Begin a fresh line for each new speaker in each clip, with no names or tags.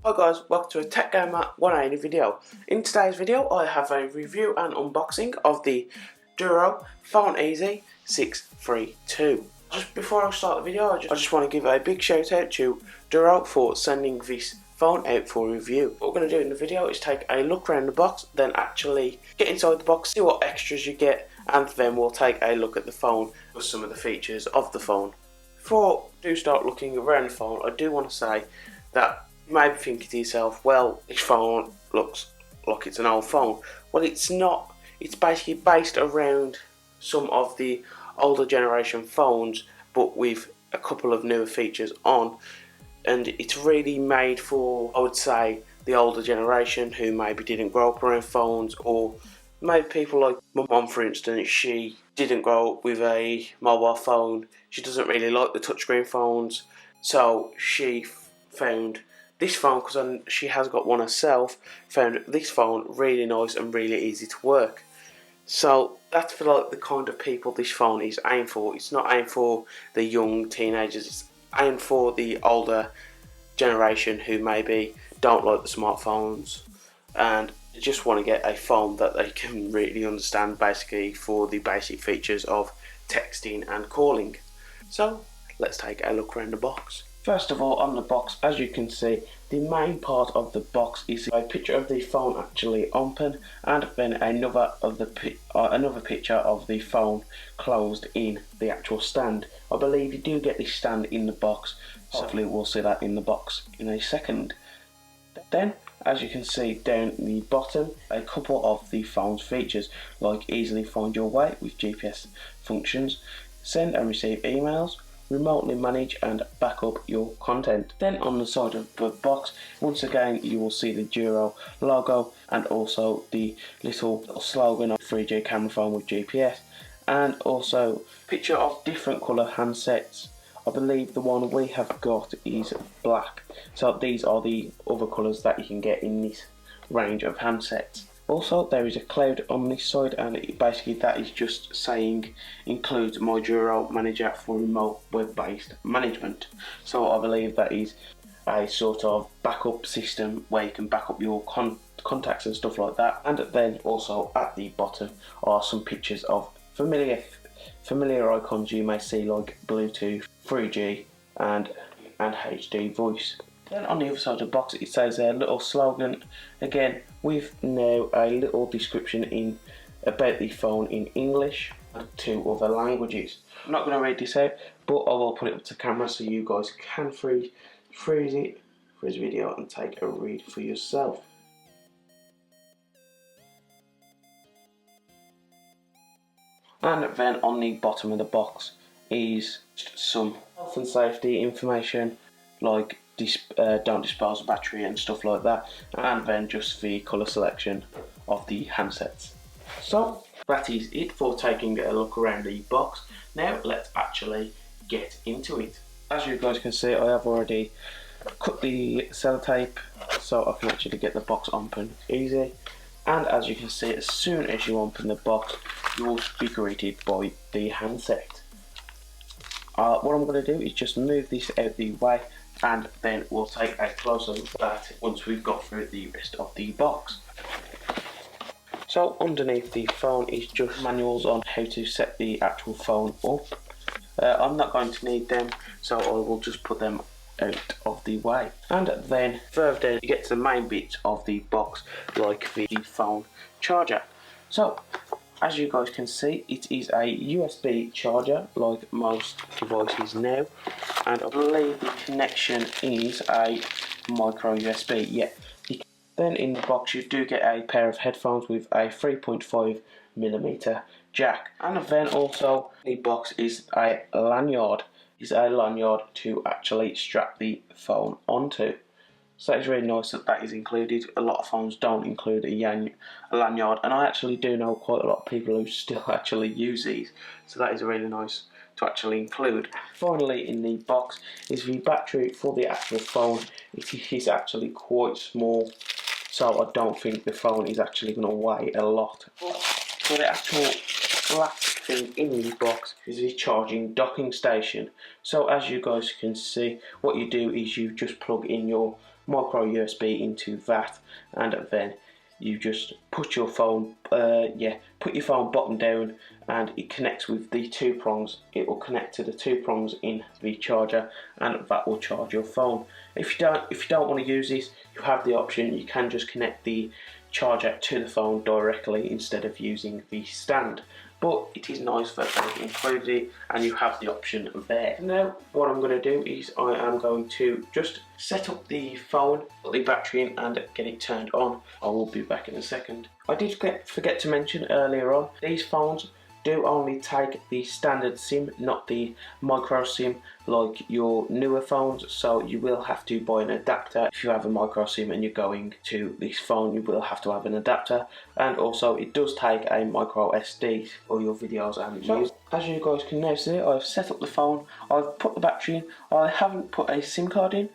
Hi guys, welcome to a Tech Gamer 180 video. In today's video I have a review and unboxing of the Doro PhoneEasy 632. Just before I start the video, I just want to give a big shout out to Doro for sending this phone out for review. What we're going to do in the video is take a look around the box, then actually get inside the box, see what extras you get, and then we'll take a look at the phone with some of the features of the phone. Before I do start looking around the phone, I do want to say that you may be thinking to yourself, well, this phone looks like it's an old phone. Well, it's not. It's basically based around some of the older generation phones, but with a couple of newer features on. And it's really made for, I would say, the older generation who maybe didn't grow up around phones, or maybe people like my mum, for instance. She didn't grow up with a mobile phone. She doesn't really like the touchscreen phones, so she found this phone, because she has got one herself, found this phone really nice and really easy to work. So that's for like the kind of people this phone is aimed for. It's not aimed for the young teenagers, it's aimed for the older generation who maybe don't like the smartphones and just want to get a phone that they can really understand, basically for the basic features of texting and calling. So let's take a look around the box. First of all, on the box, as you can see, the main part of the box is a picture of the phone actually open, and then another picture of the phone closed in the actual stand. I believe you do get the stand in the box. Hopefully we'll see that in the box in a second. Then, as you can see down the bottom, a couple of the phone's features, like easily find your way with GPS functions, send and receive emails, remotely manage and back up your content. Then on the side of the box, once again you will see the Doro logo and also the little slogan of 3G camera phone with GPS, and also picture of different colour handsets. I believe the one we have got is black, so these are the other colours that you can get in this range of handsets. Also, there is a cloud on this side, and basically that is just saying includes my Doro manager for remote web-based management. So I believe that is a sort of backup system where you can back up your contacts and stuff like that. And then also at the bottom are some pictures of familiar icons you may see, like Bluetooth, 3G and HD voice. Then on the other side of the box it says a little slogan again with now a little description about the phone in English and 2 other languages. I'm not going to read this out, but I will put it up to camera so you guys can freeze the video and take a read for yourself. And then on the bottom of the box is some health and safety information, like don't dispose of battery and stuff like that, and then just the colour selection of the handsets. So that is it for taking a look around the box. Now let's actually get into it. As you guys can see, I have already cut the sellotape so I can actually get the box open easy, and as you can see, as soon as you open the box you will be greeted by the handset. What I'm going to do is just move this out the way, and then we'll take a closer look at that once we've got through the rest of the box. So underneath the phone is just manuals on how to set the actual phone up. I'm not going to need them, so I will just put them out of the way. And then further down you get to the main bits of the box, like the phone charger. So as you guys can see, it is a USB charger like most devices now, and I believe the connection is a micro USB. Yeah. Then in the box you do get a pair of headphones with a 3.5mm jack, and then also the box is a lanyard. It's a lanyard to actually strap the phone onto. So it's really nice that that is included. A lot of phones don't include a lanyard, and I actually do know quite a lot of people who still actually use these, so that is really nice to actually include. Finally in the box is the battery for the actual phone. It is actually quite small, so I don't think the phone is actually going to weigh a lot. But for the actual last thing in the box is the charging docking station. So as you guys can see, what you do is you just plug in your micro USB into that, and then you just put your phone bottom down, and it connects with the two prongs. It will connect to the two prongs in the charger, and that will charge your phone. If you don't want to use this, you have the option. You can just connect the charger to the phone directly instead of using the stand. But it is nice that they included it and you have the option there. Now what I'm going to do is I am going to just set up the phone, put the battery in and get it turned on. I will be back in a second. I did forget to mention earlier on, these phones do only take the standard SIM, not the micro SIM like your newer phones, so you will have to buy an adapter. If you have a micro SIM and you're going to this phone, you will have to have an adapter, and also it does take a micro SD for your videos and views. As you guys can now see, I've set up the phone, I've put the battery in. I haven't put a SIM card in,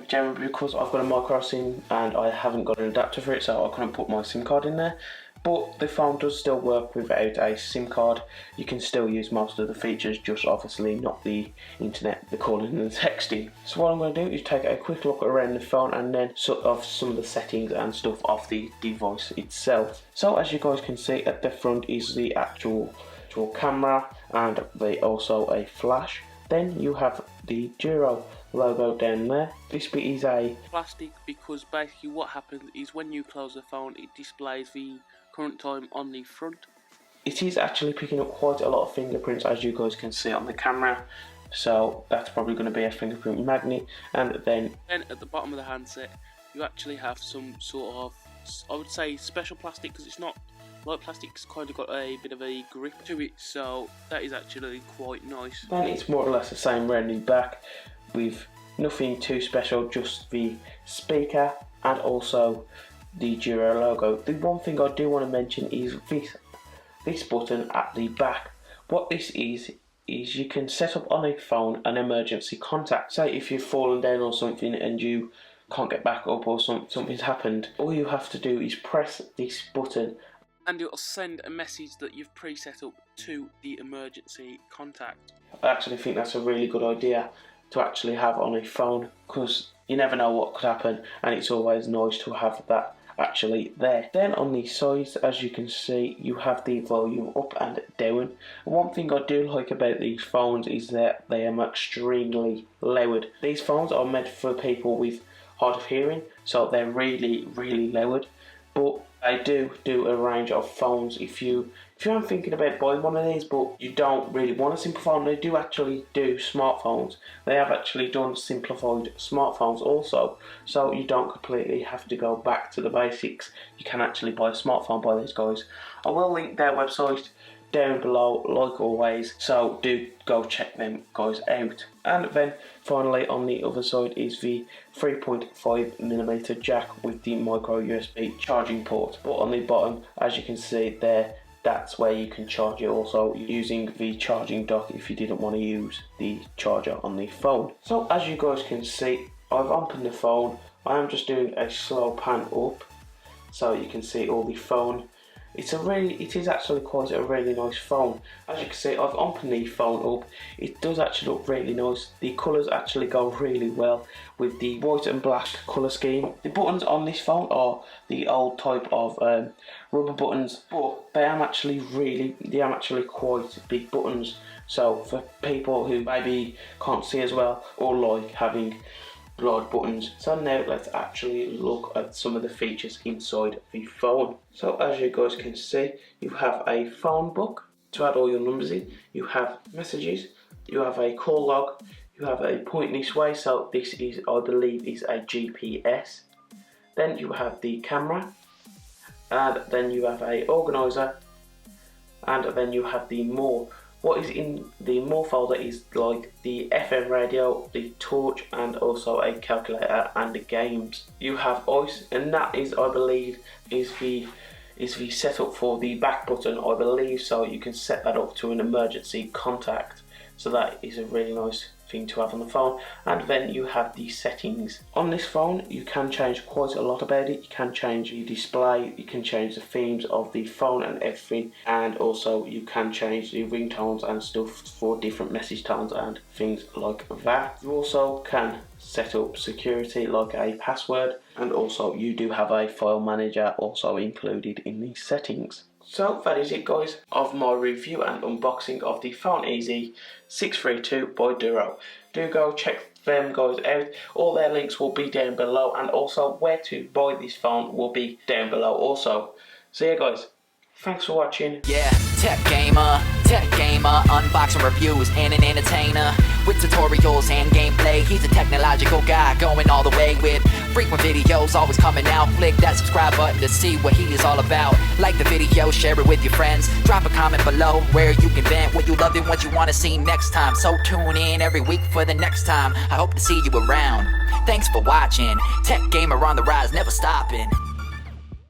generally because I've got a micro SIM and I haven't got an adapter for it, so I couldn't put my SIM card in there. But the phone does still work without a SIM card. You can still use most of the features, just obviously not the internet, the calling and the texting. So what I'm going to do is take a quick look around the phone and then sort of some of the settings and stuff of the device itself. So as you guys can see, at the front is the actual camera, and also a flash. Then you have the Doro logo down there. This bit is a
plastic, because basically what happens is when you close the phone, it displays the current time on the front.
It is actually picking up quite a lot of fingerprints, as you guys can see on the camera, so that's probably going to be a fingerprint magnet. And then
at the bottom of the handset you actually have some sort of, I would say, special plastic, because it's not like plastic, it's kind of got a bit of a grip to it, so that is actually quite nice.
Then it's more or less the same round the back, with nothing too special, just the speaker and also the Doro logo. The one thing I do want to mention is this button at the back. What this is you can set up on a phone an emergency contact. Say if you've fallen down or something and you can't get back up, or something's happened, all you have to do is press this button
and it will send a message that you've pre-set up to the emergency contact.
I actually think that's a really good idea to actually have on a phone, because you never know what could happen, and it's always nice to have that actually there. Then on the sides, as you can see, you have the volume up and down. One thing I do like about these phones is that they are extremely loud. These phones are meant for people with hard of hearing, so they're really loud. But I do a range of phones. If you are thinking about buying one of these but you don't really want a simple phone, they do actually do smartphones. They have actually done simplified smartphones also, so you don't completely have to go back to the basics. You can actually buy a smartphone by these guys. I will link their website down below like always, so do go check them guys out. And then finally on the other side is the 3.5mm jack with the micro USB charging port. But on the bottom, as you can see there, that's where you can charge it also using the charging dock if you didn't want to use the charger on the phone. So as you guys can see, I've opened the phone. I am just doing a slow pan up so you can see all the phone. It is actually quite a really nice phone. As you can see, I've opened the phone up. It does actually look really nice. The colours actually go really well with the white and black colour scheme. The buttons on this phone are the old type of rubber buttons, but they are actually quite big buttons. So for people who maybe can't see as well or like having large buttons. So now let's actually look at some of the features inside the phone. So as you guys can see, you have a phone book to add all your numbers in. You have messages, you have a call log, you have a point this way, so this is, I believe, is a GPS. Then you have the camera, and then you have a organizer, and then you have the more. What is in the more folder is like the FM radio, the torch, and also a calculator and the games. You have ice, and that is, I believe, is the setup for the back button, I believe, so you can set that up to an emergency contact. So that is a really nice thing to have on the phone. And then you have the settings. On this phone you can change quite a lot about it. You can change the display, you can change the themes of the phone and everything, and also you can change the ringtones and stuff for different message tones and things like that. You also can set up security like a password, and also you do have a file manager also included in these settings. So that is it guys of my review and unboxing of the PhoneEasy 632 by Doro. Do go check them guys out. All their links will be down below, and also where to buy this phone will be down below also. So yeah guys, thanks for watching.
Yeah, tech gamer, unboxing reviews and an entertainer with tutorials and gameplay. He's a technological guy going all the way with frequent videos always coming out. Click that subscribe button to see what he is all about. Like the video, share it with your friends. Drop a comment below where you can vent what you loved and what you want to see next time. So tune in every week for the next time. I hope to see you around. Thanks for watching. Tech gamer on the rise, never stopping.